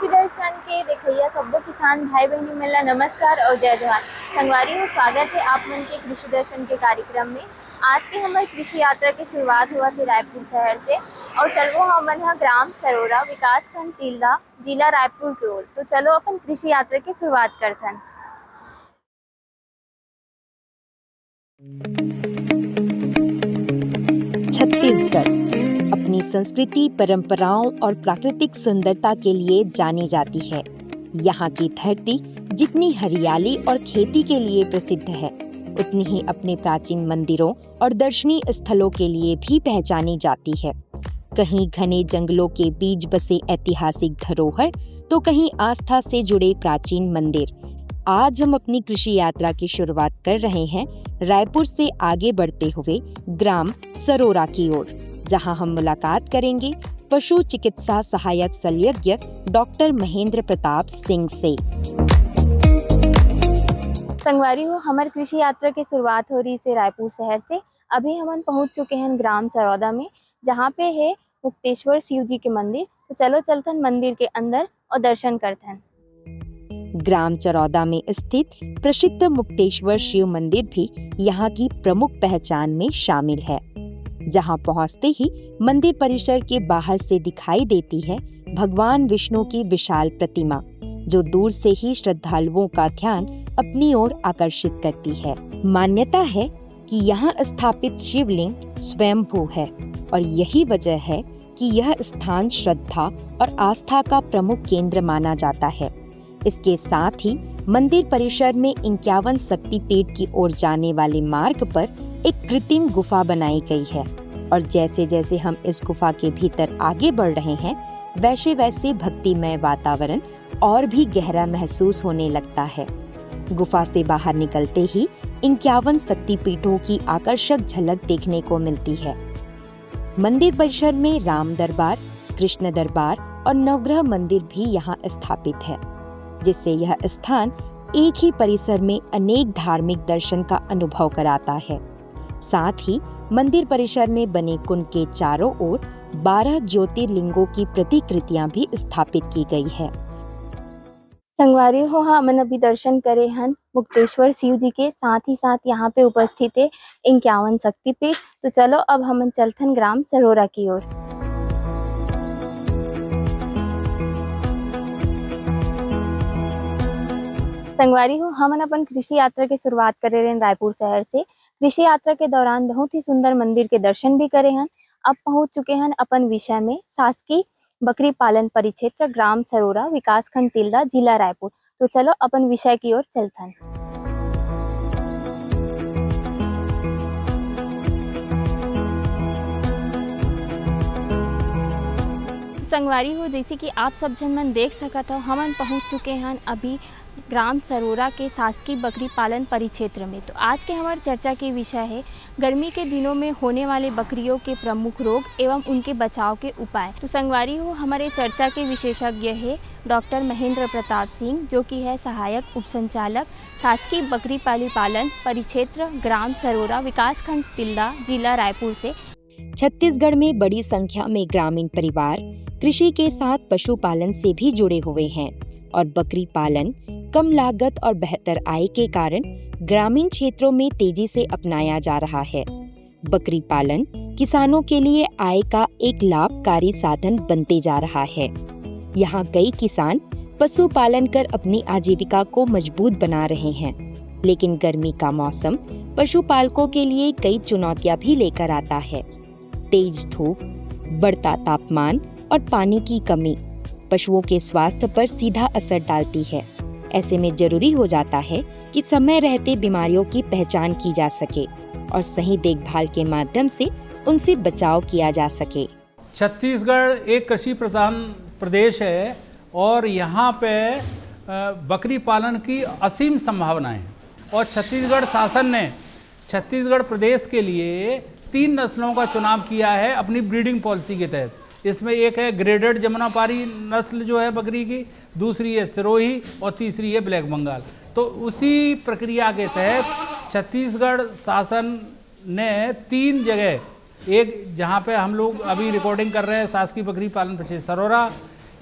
कृषि दर्शन के देखिए सब्बो किसान भाई बहनी मेला नमस्कार और जय जवान। संगवारी हो स्वागत है आप मन के कृषि दर्शन के कार्यक्रम में। आज के हमारी कृषि यात्रा की शुरुआत हुआ थी रायपुर शहर से और चलो हमन है ग्राम सरोरा विकास खंड तिल्दा जिला रायपुर की ओर। तो चलो अपन कृषि यात्रा की शुरुआत करते हैं। छत्तीसगढ़ अपनी संस्कृति, परंपराओं और प्राकृतिक सुंदरता के लिए जानी जाती है। यहाँ की धरती जितनी हरियाली और खेती के लिए प्रसिद्ध है, उतनी ही अपने प्राचीन मंदिरों और दर्शनीय स्थलों के लिए भी पहचानी जाती है। कहीं घने जंगलों के बीच बसे ऐतिहासिक धरोहर, तो कहीं आस्था से जुड़े प्राचीन मंदिर। आज हम अपनी कृषि यात्रा की शुरुआत कर रहे हैं रायपुर से आगे बढ़ते हुए ग्राम सरोरा की ओर, जहां हम मुलाकात करेंगे पशु चिकित्सा सहायक शल्यज्ञ डॉक्टर महेंद्र प्रताप सिंह से। संगवारी हो हमारी कृषि यात्रा की शुरुआत हो रही से रायपुर शहर से। अभी हम पहुंच चुके हैं ग्राम सरोदा में, जहां पे है मुक्तेश्वर शिव जी के मंदिर। तो चलो चलते हैं मंदिर के अंदर और दर्शन करते हैं। ग्राम चरौदा में स्थित प्रसिद्ध मुक्तेश्वर शिव मंदिर भी यहाँ की प्रमुख पहचान में शामिल है। जहाँ पहुँचते ही मंदिर परिसर के बाहर से दिखाई देती है भगवान विष्णु की विशाल प्रतिमा, जो दूर से ही श्रद्धालुओं का ध्यान अपनी ओर आकर्षित करती है। मान्यता है कि यहाँ स्थापित शिवलिंग स्वयंभू है और यही वजह है कि यह स्थान श्रद्धा और आस्था का प्रमुख केंद्र माना जाता है। इसके साथ ही मंदिर परिसर में 51 शक्तिपीठ की ओर जाने वाले मार्ग पर एक कृत्रिम गुफा बनाई गई है और जैसे जैसे हम इस गुफा के भीतर आगे बढ़ रहे हैं, वैसे वैसे भक्तिमय वातावरण और भी गहरा महसूस होने लगता है। गुफा से बाहर निकलते ही 51 शक्तिपीठों की आकर्षक झलक देखने को मिलती है। मंदिर परिसर में राम दरबार, कृष्ण दरबार और नवग्रह मंदिर भी यहाँ स्थापित है, जिससे यह स्थान एक ही परिसर में अनेक धार्मिक दर्शन का अनुभव कराता है। साथ ही मंदिर परिसर में बने कुंड के चारों ओर 12 ज्योतिर्लिंगों की प्रतिकृतियां भी स्थापित की गई है। संगवारी हो हमन अभी दर्शन करे हन मुक्तेश्वर शिव जी के, साथ ही साथ यहाँ पे उपस्थित है 51 शक्तिपीठ। तो चलो अब हमन चलते हैं ग्राम सरोरा की ओर। संगवारी हो हमन अपन कृषि यात्रा की शुरुआत करे रहे रायपुर शहर से। कृषि यात्रा के दौरान बहुत ही सुंदर मंदिर के दर्शन भी करे हैं। अब पहुंच चुके हैं अपन विषय में शासकीय बकरी पालन परिक्षेत्र ग्राम सरोरा विकास खंड तिल्दा जिला रायपुर। तो चलो अपन विषय की ओर चलते हैं। संगवारी हो जैसे कि आप सब जन मन देख सकत हो, हमन पहुंच चुके हैं अभी ग्राम सरोरा के शासकीय बकरी पालन परिक्षेत्र में। तो आज के हमारे चर्चा के विषय है गर्मी के दिनों में होने वाले बकरियों के प्रमुख रोग एवं उनके बचाव के उपाय। तो संगवारी हो हमारे चर्चा के विशेषज्ञ है डॉक्टर महेंद्र प्रताप सिंह, जो कि है सहायक उपसंचालक शासकीय बकरी पालन परिक्षेत्र ग्राम सरोरा विकास खंड तिल्दा जिला रायपुर से। छत्तीसगढ़ में बड़ी संख्या में ग्रामीण परिवार कृषि के साथ पशुपालन से भी जुड़े हुए हैं और बकरी पालन कम लागत और बेहतर आय के कारण ग्रामीण क्षेत्रों में तेजी से अपनाया जा रहा है। बकरी पालन किसानों के लिए आय का एक लाभकारी साधन बनते जा रहा है। यहाँ कई किसान पशुपालन कर अपनी आजीविका को मजबूत बना रहे हैं, लेकिन गर्मी का मौसम पशुपालकों के लिए कई चुनौतियाँ भी लेकर आता है। तेज धूप, बढ़ता तापमान और पानी की कमी पशुओं के स्वास्थ्य पर सीधा असर डालती है। ऐसे में जरूरी हो जाता है कि समय रहते बीमारियों की पहचान की जा सके और सही देखभाल के माध्यम से उनसे बचाव किया जा सके। छत्तीसगढ़ एक कृषि प्रधान प्रदेश है और यहाँ पे बकरी पालन की असीम संभावनाएं हैं और छत्तीसगढ़ शासन ने छत्तीसगढ़ प्रदेश के लिए 3 नस्लों का चुनाव किया है अपनी ब्रीडिंग पॉलिसी के तहत। इसमें एक है ग्रेडेड जमुनापारी नस्ल जो है बकरी की, दूसरी है सिरोही और तीसरी है ब्लैक बंगाल। तो उसी प्रक्रिया के तहत छत्तीसगढ़ शासन ने 3 जगह, एक जहाँ पे हम लोग अभी रिकॉर्डिंग कर रहे हैं शासकीय बकरी पालन परिक्षेत्र सरोरा,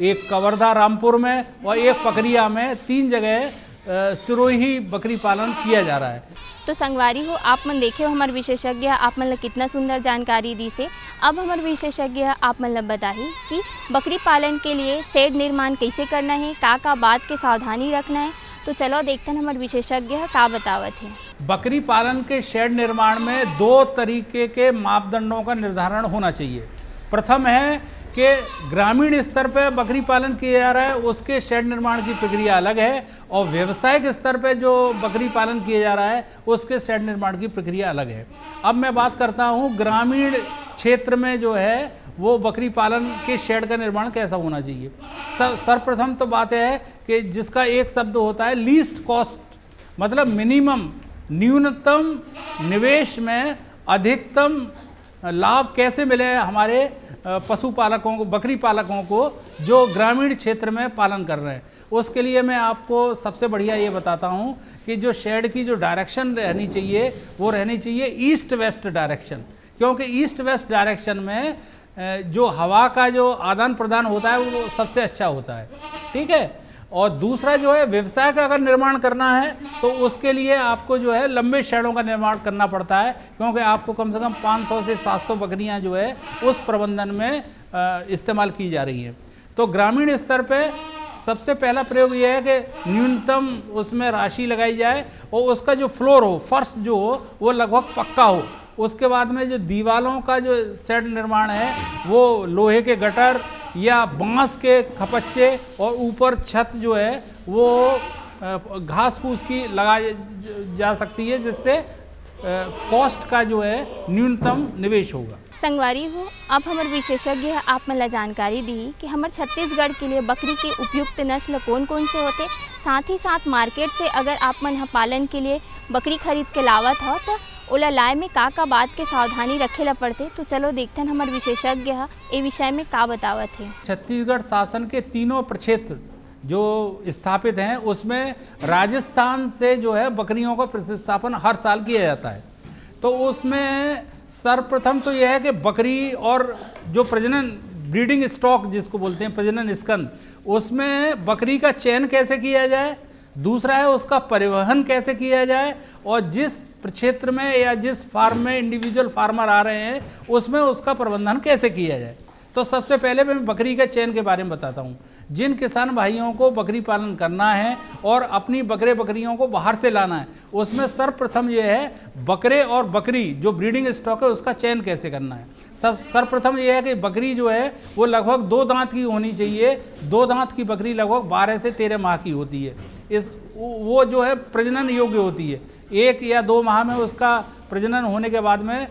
एक कवर्धा रामपुर में और एक पकरिया में, 3 जगह सिरोही बकरी पालन किया जा रहा है। तो संगवारी हो, आप मन देखे हो हमारे विशेषज्ञ आप मन ला कितना सुंदर जानकारी दी से। अब हमारे विशेषज्ञ आप मन ला बताही कि बकरी पालन के लिए शेड निर्माण कैसे करना है, का बात के सावधानी रखना है। तो चलो देखते हैं हमारे विशेषज्ञ का बतावत है। बकरी पालन के शेड निर्माण में 2 तरीके के मापदंडों का निर्धारण होना चाहिए। प्रथम है कि ग्रामीण स्तर पर बकरी पालन किया जा रहा है, उसके शेड निर्माण की प्रक्रिया अलग है, और व्यावसायिक स्तर पर जो बकरी पालन किया जा रहा है उसके शेड निर्माण की प्रक्रिया अलग है। अब मैं बात करता हूँ ग्रामीण क्षेत्र में जो है वो बकरी पालन के शेड का निर्माण कैसा होना चाहिए। सर्वप्रथम तो बात है कि जिसका एक शब्द होता है लीस्ट कॉस्ट, मतलब मिनिमम, न्यूनतम निवेश में अधिकतम लाभ कैसे मिले हमारे पशुपालकों को, बकरी पालकों को जो ग्रामीण क्षेत्र में पालन कर रहे हैं। उसके लिए मैं आपको सबसे बढ़िया ये बताता हूँ कि जो शेड की जो डायरेक्शन रहनी चाहिए वो रहनी चाहिए ईस्ट वेस्ट डायरेक्शन, क्योंकि ईस्ट वेस्ट डायरेक्शन में जो हवा का जो आदान प्रदान होता है वो सबसे अच्छा होता है। ठीक है। और दूसरा जो है व्यवसाय का अगर निर्माण करना है तो उसके लिए आपको जो है लंबे शेडों का निर्माण करना पड़ता है, क्योंकि आपको कम से कम 500 से 700 बकरियां जो है उस प्रबंधन में इस्तेमाल की जा रही हैं। तो ग्रामीण स्तर पे सबसे पहला प्रयोग यह है कि न्यूनतम उसमें राशि लगाई जाए और उसका जो फ्लोर हो, फर्श जो हो वो लगभग पक्का हो। उसके बाद में जो दीवालों का जो शेड निर्माण है वो लोहे के गटर या बांस के खपच्चे और ऊपर छत जो है वो घास फूस की लगाई जा सकती है, जिससे कॉस्ट का जो है न्यूनतम निवेश होगा। संगवारी हो, अब हमारे विशेषज्ञ आप मन ला जानकारी दी कि हमारे छत्तीसगढ़ के लिए बकरी के उपयुक्त नस्ल कौन कौन से होते, साथ ही साथ मार्केट से अगर आप मन पालन के लिए बकरी खरीद के लावत हो तो ओला लाए में का बात के सावधानी रखे ला पड़ते। तो चलो देखते हैं हमारे विशेषज्ञ ये विषय में का बतावत है। छत्तीसगढ़ शासन के 3 प्रक्षेत्र जो स्थापित हैं उसमें राजस्थान से जो है बकरियों का प्रतिस्थापन हर साल किया जाता है। तो उसमें सर्वप्रथम तो यह है कि बकरी और जो प्रजनन ब्रीडिंग स्टॉक जिसको बोलते हैं प्रजनन स्कंद, उसमें बकरी का चयन कैसे किया जाए, दूसरा है उसका परिवहन कैसे किया जाए, और जिस क्षेत्र में या जिस फार्म में इंडिविजुअल फार्मर आ रहे हैं उसमें उसका प्रबंधन कैसे किया जाए। तो सबसे पहले मैं बकरी के चयन के बारे में बताता हूँ। जिन किसान भाइयों को बकरी पालन करना है और अपनी बकरियों को बाहर से लाना है, उसमें सर्वप्रथम ये है बकरे और बकरी जो ब्रीडिंग स्टॉक है उसका चयन कैसे करना है। सर्वप्रथम ये है कि बकरी जो है वो लगभग 2 दांत की होनी चाहिए। 2 दांत की बकरी लगभग 12 से 13 माह की होती है। वो जो है प्रजनन योग्य होती है। 1 या 2 माह में उसका प्रजनन होने के बाद में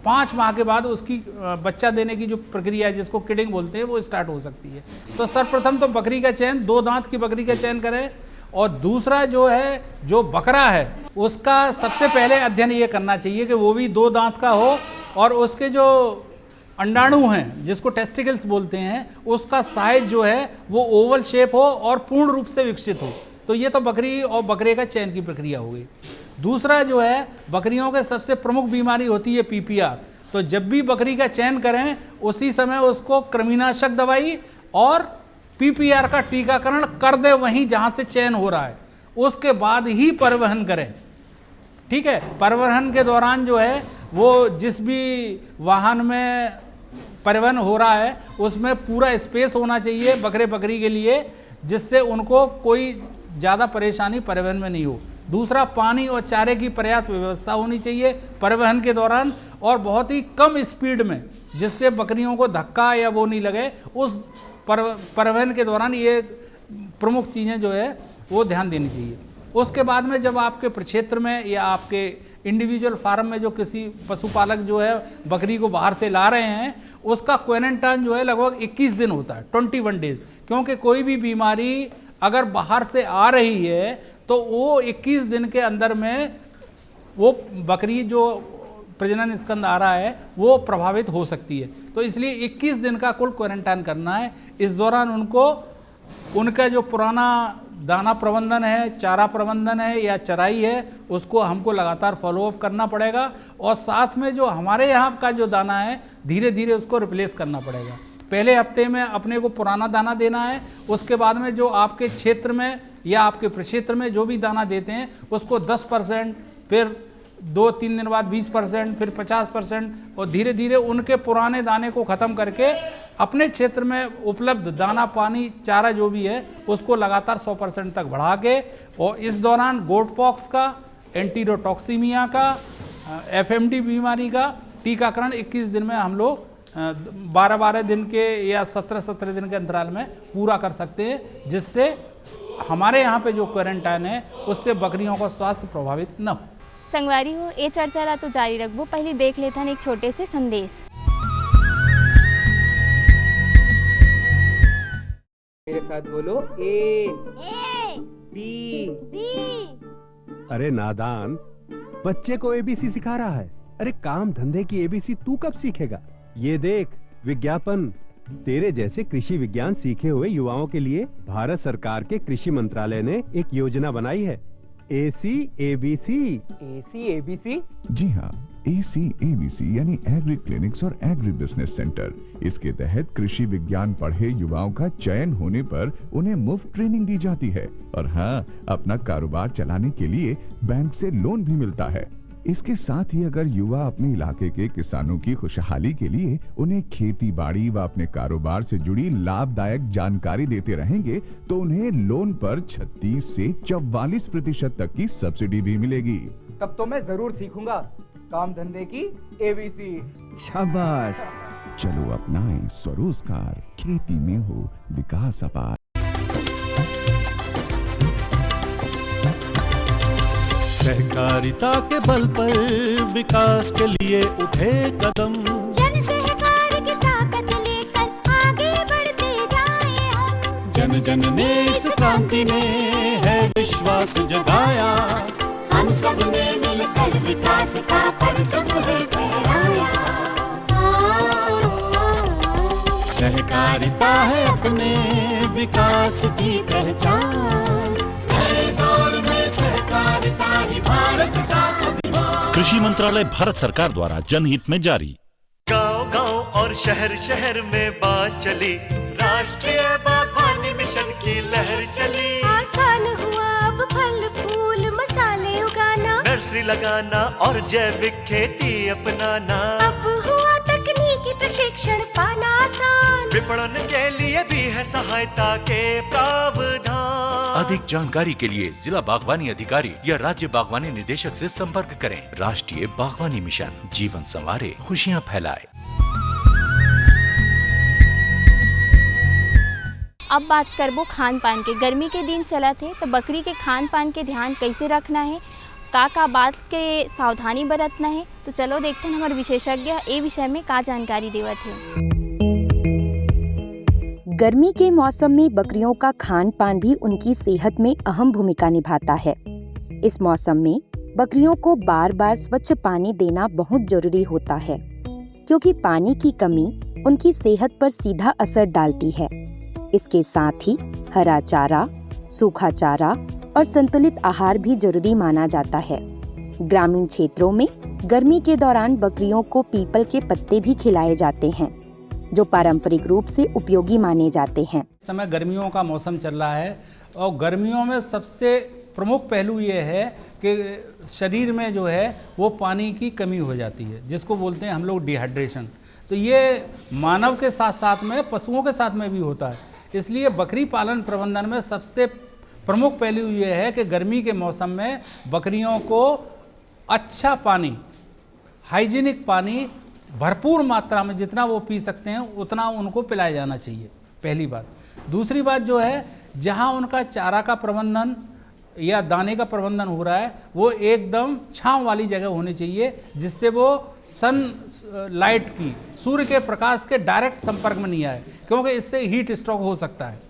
5 माह के बाद उसकी बच्चा देने की जो प्रक्रिया है जिसको किडिंग बोलते हैं वो स्टार्ट हो सकती है। तो सर्वप्रथम तो बकरी का चयन 2 दांत की बकरी का चयन करें। और दूसरा जो है जो बकरा है उसका सबसे पहले अध्ययन ये करना चाहिए कि वो भी 2 दांत का हो और उसके जो अंडाणु हैं जिसको टेस्टिकल्स बोलते हैं उसका साइज जो है वो ओवल शेप हो और पूर्ण रूप से विकसित हो। तो ये तो बकरी और बकरे का चयन की प्रक्रिया हो गई। दूसरा जो है बकरियों के सबसे प्रमुख बीमारी होती है PPR। तो जब भी बकरी का चयन करें उसी समय उसको कृमिनाशक दवाई और PPR का टीकाकरण कर दे वहीं जहाँ से चयन हो रहा है, उसके बाद ही परिवहन करें। ठीक है। परिवहन के दौरान जो है वो जिस भी वाहन में परिवहन हो रहा है उसमें पूरा स्पेस होना चाहिए बकरे बकरी के लिए, जिससे उनको कोई ज़्यादा परेशानी परिवहन में नहीं हो। दूसरा, पानी और चारे की पर्याप्त व्यवस्था होनी चाहिए परिवहन के दौरान, और बहुत ही कम स्पीड में, जिससे बकरियों को धक्का या वो नहीं लगे। उस परिवहन के दौरान ये प्रमुख चीज़ें जो है वो ध्यान देनी चाहिए। उसके बाद में जब आपके प्रक्षेत्र में या आपके इंडिविजुअल फार्म में जो किसी पशुपालक जो है बकरी को बाहर से ला रहे हैं उसका क्वारंटाइन जो है लगभग 21 दिन होता है, 21 डेज। क्योंकि कोई भी बीमारी अगर बाहर से आ रही है तो वो 21 दिन के अंदर में वो बकरी जो प्रजनन स्कंद आ रहा है वो प्रभावित हो सकती है। तो इसलिए 21 दिन का कुल क्वारंटाइन करना है। इस दौरान उनको उनका जो पुराना दाना प्रबंधन है, चारा प्रबंधन है या चराई है, उसको हमको लगातार फॉलोअप करना पड़ेगा। और साथ में जो हमारे यहाँ का जो दाना है धीरे धीरे उसको रिप्लेस करना पड़ेगा। पहले हफ्ते में अपने को पुराना दाना देना है, उसके बाद में जो आपके क्षेत्र में या आपके प्रक्षेत्र में जो भी दाना देते हैं उसको 10%, फिर 2-3 दिन बाद 20%, फिर 50%, और धीरे धीरे उनके पुराने दाने को ख़त्म करके अपने क्षेत्र में उपलब्ध दाना, पानी, चारा जो भी है उसको लगातार 100% तक बढ़ा के, और इस दौरान गोट पॉक्स का, एंटीरोटॉक्सीमिया का, FMD बीमारी का टीकाकरण 21 दिन में हम लोग 12-12 दिन के या 17-17 दिन के अंतराल में पूरा कर सकते हैं, जिससे हमारे यहाँ पे जो क्वारंटाइन है उससे बकरियों का स्वास्थ्य प्रभावित न हो। संगवारी हो ये चर्चा ला तो जारी रखबो, पहले देख लेते हैं एक छोटे से संदेश। मेरे साथ बोलो ए बी। अरे नादान, बच्चे को एबीसी सिखा रहा है। अरे काम धंधे की एबीसी तू कब सीखेगा? ये देख विज्ञापन। तेरे जैसे कृषि विज्ञान सीखे हुए युवाओं के लिए भारत सरकार के कृषि मंत्रालय ने एक योजना बनाई है, ACABC। ACABC? जी हाँ, ACABC यानी एग्री क्लिनिक्स और एग्री बिजनेस सेंटर। इसके तहत कृषि विज्ञान पढ़े युवाओं का चयन होने पर उन्हें मुफ्त ट्रेनिंग दी जाती है, और हाँ, अपना कारोबार चलाने के लिए बैंक से लोन भी मिलता है। इसके साथ ही अगर युवा अपने इलाके के किसानों की खुशहाली के लिए उन्हें खेती बाड़ी व अपने कारोबार से जुड़ी लाभदायक जानकारी देते रहेंगे तो उन्हें लोन पर 36 से 44% तक की सब्सिडी भी मिलेगी। तब तो मैं जरूर सीखूंगा काम धंधे की ABC। शाबाश, चलो अपनाएं स्वरोजगार, खेती में हो विकास अपार। सहकारिता के बल पर विकास के लिए उठे कदम, जन सहकार की ताकत लेकर आगे बढ़ते जाएं हम। जन जन ने इस क्रांति में है विश्वास जगाया, हम सब ने मिलकर विकास का परचम है फहराया। सहकारिता है अपने विकास की पहचान, नए दौर में सहकारिता ही भारत का अभिमान। कृषि मंत्रालय भारत सरकार द्वारा जनहित में जारी। गांव-गांव और शहर-शहर में बात चली, राष्ट्रीय बागवानी मिशन की लहर चली। आसान हुआ अब फल फूल मसाले उगाना, नर्सरी लगाना और जैविक खेती अपनाना। अब हुआ तकनीकी प्रशिक्षण पाना आसान, विपणन के लिए भी है सहायता के प्रावधान। अधिक जानकारी के लिए जिला बागवानी अधिकारी या राज्य बागवानी निदेशक से संपर्क करें। राष्ट्रीय बागवानी मिशन, जीवन संवारे, खुशियाँ फैलाए। अब बात करबो खान पान के। गर्मी के दिन चला थे तो बकरी के खान पान के ध्यान कैसे रखना है, का बात के सावधानी बरतना है, तो चलो देखते हैं हमारे विशेषज्ञ ए विषय में का जानकारी देवत है। गर्मी के मौसम में बकरियों का खान पान भी उनकी सेहत में अहम भूमिका निभाता है। इस मौसम में बकरियों को बार बार स्वच्छ पानी देना बहुत जरूरी होता है, क्योंकि पानी की कमी उनकी सेहत पर सीधा असर डालती है। इसके साथ ही हरा चारा, सूखा चारा और संतुलित आहार भी जरूरी माना जाता है। ग्रामीण क्षेत्रों में गर्मी के दौरान बकरियों को पीपल के पत्ते भी खिलाए जाते हैं, जो पारंपरिक रूप से उपयोगी माने जाते हैं। इस समय गर्मियों का मौसम चल रहा है और गर्मियों में सबसे प्रमुख पहलू ये है कि शरीर में जो है वो पानी की कमी हो जाती है, जिसको बोलते हैं हम लोग डिहाइड्रेशन। तो ये मानव के साथ साथ में पशुओं के साथ में भी होता है। इसलिए बकरी पालन प्रबंधन में सबसे प्रमुख पहलू ये है कि गर्मी के मौसम में बकरियों को अच्छा पानी, हाइजीनिक पानी भरपूर मात्रा में जितना वो पी सकते हैं उतना उनको पिलाया जाना चाहिए, पहली बात। दूसरी बात जो है, जहाँ उनका चारा का प्रबंधन या दाने का प्रबंधन हो रहा है वो एकदम छांव वाली जगह होनी चाहिए, जिससे वो सन लाइट की, सूर्य के प्रकाश के डायरेक्ट संपर्क में नहीं आए, क्योंकि इससे हीट स्ट्रोक हो सकता है।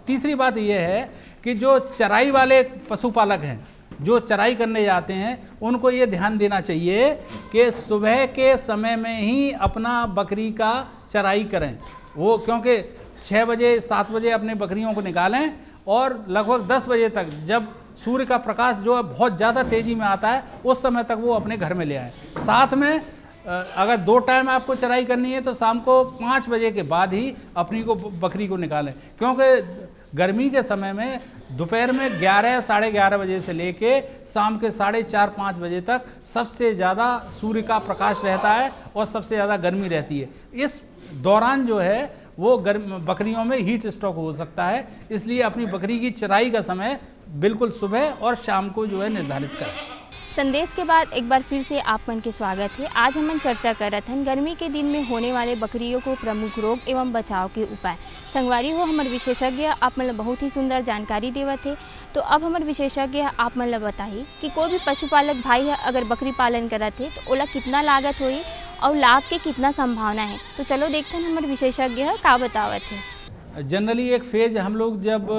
तीसरी बात यह है कि जो चराई वाले पशुपालक हैं, जो चराई करने जाते हैं, उनको ये ध्यान देना चाहिए कि सुबह के समय में ही अपना बकरी का चराई करें। वो क्योंकि 6 बजे 7 बजे अपने बकरियों को निकालें और लगभग 10 बजे तक, जब सूर्य का प्रकाश जो है बहुत ज़्यादा तेज़ी में आता है, उस समय तक वो अपने घर में ले आएँ। साथ में अगर 2 टाइम आपको चराई करनी है तो शाम को 5 बजे के बाद ही अपनी को बकरी को निकालें, क्योंकि गर्मी के समय में दोपहर में 11 साढ़े 11 बजे से लेके शाम के 4:30-5 बजे तक सबसे ज़्यादा सूर्य का प्रकाश रहता है और सबसे ज़्यादा गर्मी रहती है। इस दौरान जो है वो बकरियों में हीट स्ट्रोक हो सकता है, इसलिए अपनी बकरी की चराई का समय बिल्कुल सुबह और शाम को जो है निर्धारित करें। संदेश के बाद एक बार फिर से आप मन के स्वागत है। आज हम चर्चा करत हन गर्मी के दिन में होने वाले बकरियों को प्रमुख रोग एवं बचाव के उपाय। संगवारी हो हमारे विशेषज्ञ आप मतलब बहुत ही सुंदर जानकारी देवत है। तो अब हमारे विशेषज्ञ आप मतलब बताइए कि कोई भी पशुपालक भाई है अगर बकरी पालन करत है तो ओला कितना लागत होई और लाभ के कितना संभावना है। तो चलो देखते हैं हमारे विशेषज्ञ का बतावत है। जनरली एक फेज हम लोग जब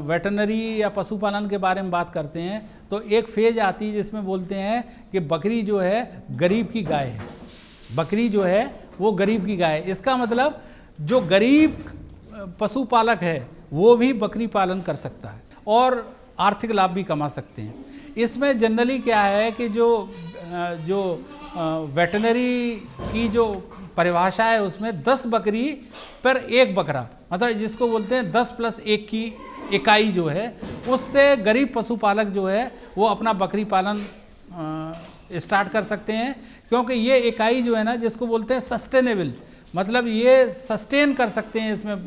वेटरनरी या पशुपालन के बारे में बात करते हैं तो एक फेज आती है जिसमें बोलते हैं कि बकरी जो है गरीब की गाय है, बकरी जो है वो गरीब की गाय है। इसका मतलब जो गरीब पशुपालक है वो भी बकरी पालन कर सकता है और आर्थिक लाभ भी कमा सकते हैं। इसमें जनरली क्या है कि जो वेटरनरी की जो परिभाषा है उसमें 10 बकरी पर 1 बकरा, मतलब जिसको बोलते हैं 10 + 1 की इकाई जो है, उससे गरीब पशुपालक जो है वो अपना बकरी पालन स्टार्ट कर सकते हैं। क्योंकि ये इकाई जो है ना जिसको बोलते हैं सस्टेनेबल, मतलब ये सस्टेन कर सकते हैं। इसमें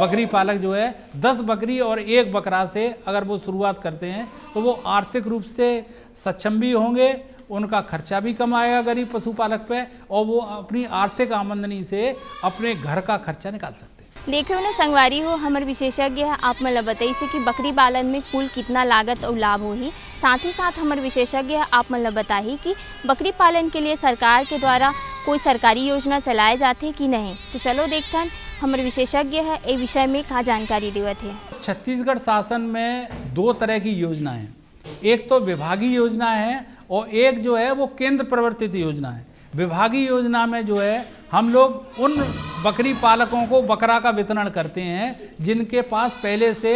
बकरी पालक जो है 10 बकरी और 1 बकरा से अगर वो शुरुआत करते हैं तो वो आर्थिक रूप से सक्षम भी होंगे, उनका खर्चा भी कम आएगा गरीब पशुपालक पे और वो अपनी आर्थिक आमदनी से अपने घर का खर्चा निकाल सकते हैं। देखियो ना संगवारी हो हमारे विशेषज्ञ है आप मतलब बताइए से कि बकरी पालन में कुल कितना लागत और लाभ हो ही। साथ ही साथ हमारे विशेषज्ञ है आप मतलब बताइए कि बकरी पालन के लिए सरकार के द्वारा कोई सरकारी योजना चलाए जाते कि नहीं। तो चलो देखते हैं हमारे विशेषज्ञ है ये विषय में क्या जानकारी देवत है। छत्तीसगढ़ शासन में 2 तरह की योजना है, एक तो विभागीय योजना है और एक जो है वो केंद्र प्रवर्तित योजना है। विभागीय योजना में जो है हम लोग उन बकरी पालकों को बकरा का वितरण करते हैं जिनके पास पहले से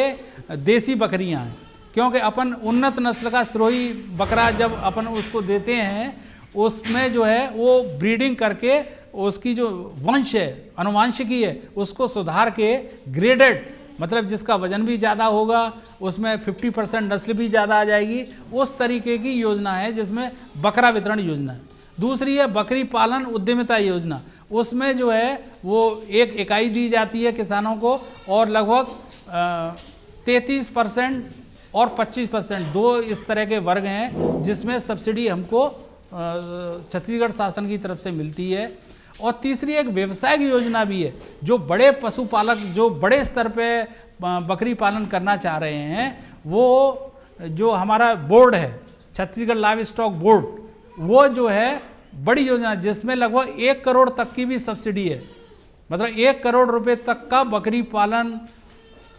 देसी बकरियां हैं, क्योंकि अपन उन्नत नस्ल का सिरोही बकरा जब अपन उसको देते हैं उसमें जो है वो ब्रीडिंग करके उसकी जो वंश है अनुवांशिकी है उसको सुधार के ग्रेडेड, मतलब जिसका वजन भी ज़्यादा होगा, उसमें 50% नस्ल भी ज़्यादा आ जाएगी, उस तरीके की योजना है जिसमें बकरा वितरण योजना है। दूसरी है बकरी पालन उद्यमिता योजना, उसमें जो है वो एक इकाई दी जाती है किसानों को और लगभग 33% और 25% 2 इस तरह के वर्ग हैं जिसमें सब्सिडी हमको छत्तीसगढ़ शासन की तरफ से मिलती है। और तीसरी एक व्यवसायिक योजना भी है, जो बड़े पशुपालक जो बड़े स्तर पे बकरी पालन करना चाह रहे हैं वो जो हमारा बोर्ड है छत्तीसगढ़ लाइव स्टॉक बोर्ड, वो जो है बड़ी योजना जिसमें लगभग 1 करोड़ तक की भी सब्सिडी है, मतलब 1 करोड़ रुपए तक का बकरी पालन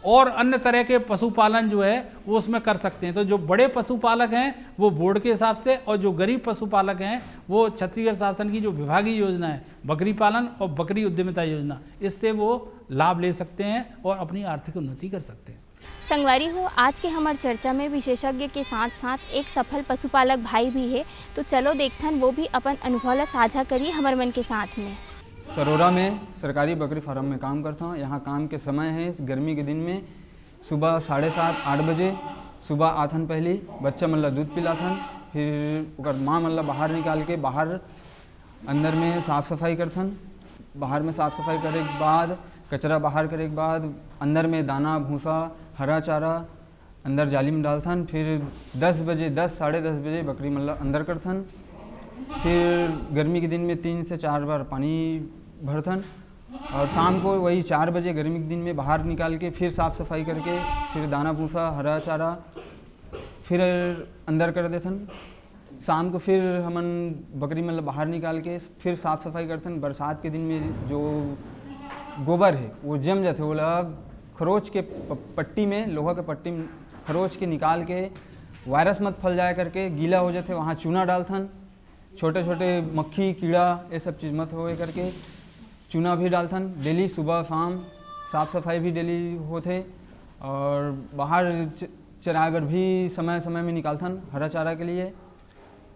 और अन्य तरह के पशुपालन जो है वो उसमें कर सकते हैं। तो जो बड़े पशुपालक हैं वो बोर्ड के हिसाब से और जो गरीब पशुपालक हैं वो छत्तीसगढ़ शासन की जो विभागीय योजना है बकरी पालन और बकरी उद्यमिता योजना, इससे वो लाभ ले सकते हैं और अपनी आर्थिक उन्नति कर सकते हैं। संगवारी हो आज के हमारे चर्चा में विशेषज्ञ के साथ साथ एक सफल पशुपालक भाई भी है। तो चलो देखते हैं वो भी अपन अनुभव ला साझा करिए हमारे मन के साथ में। सरोरा में सरकारी बकरी फार्म में काम करता हूँ। यहाँ काम के समय है इस गर्मी के दिन में सुबह 7:30-8 बजे सुबह आथन, पहली बच्चा मतलब दूध पिलाथन, फिर माँ मतलब बाहर निकाल के बाहर अंदर में साफ़ सफाई करथन। बाहर में साफ़ सफाई करे के बाद कचरा बाहर करे के बाद अंदर में दाना भूसा हरा चारा अंदर जाली में डालथन। फिर 10 बजे 10 साढ़े 10 बजे बकरी मतलब अंदर करथन। फिर गर्मी के दिन में 3 से 4 बार पानी भरथन और शाम को वही 4 बजे गर्मी के दिन में बाहर निकाल के फिर साफ़ सफाई करके फिर दाना भूसा हरा चारा फिर अंदर कर देथन। शाम को फिर हमन बकरी मतलब बाहर निकाल के फिर साफ़ सफाई करथन। बरसात के दिन में जो गोबर है वो जम जाते, वो खरोच के पट्टी में लोहा के पट्टी में खरोच के निकाल के वायरस मत फैल जाए करके गीला हो जाते, वहाँ चूना डालथन। छोटे छोटे मक्खी कीड़ा ये सब चीज़ मत होए करके चूना भी डालथन। डेली सुबह शाम साफ़ सफाई भी डेली होते और बाहर चराए बर भी समय समय में निकालथन हरा चारा के लिए।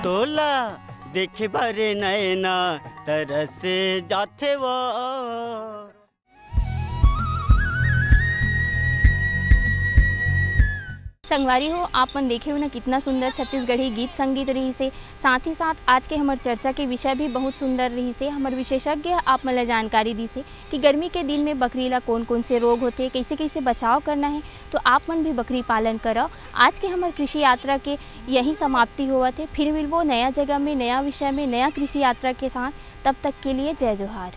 तोला देखे बारे नैना तरस जाते वो। संगवारी हो आपन देखे हो ना कितना सुंदर छत्तीसगढ़ी गीत संगीत रही से। साथ ही साथ आज के हमार चर्चा के विषय भी बहुत सुंदर रही से। हमार विशेषज्ञ आप मन ला जानकारी दी से कि गर्मी के दिन में बकरी ला कौन कौन से रोग होते, कैसे कैसे बचाव करना है। तो आप मन भी बकरी पालन करो। आज के हमार कृषि यात्रा के यही समाप्ति हुआ थे। फिर मिलबो नया जगह में, नया विषय में, नया कृषि यात्रा के साथ। तब तक के लिए जय जोहार।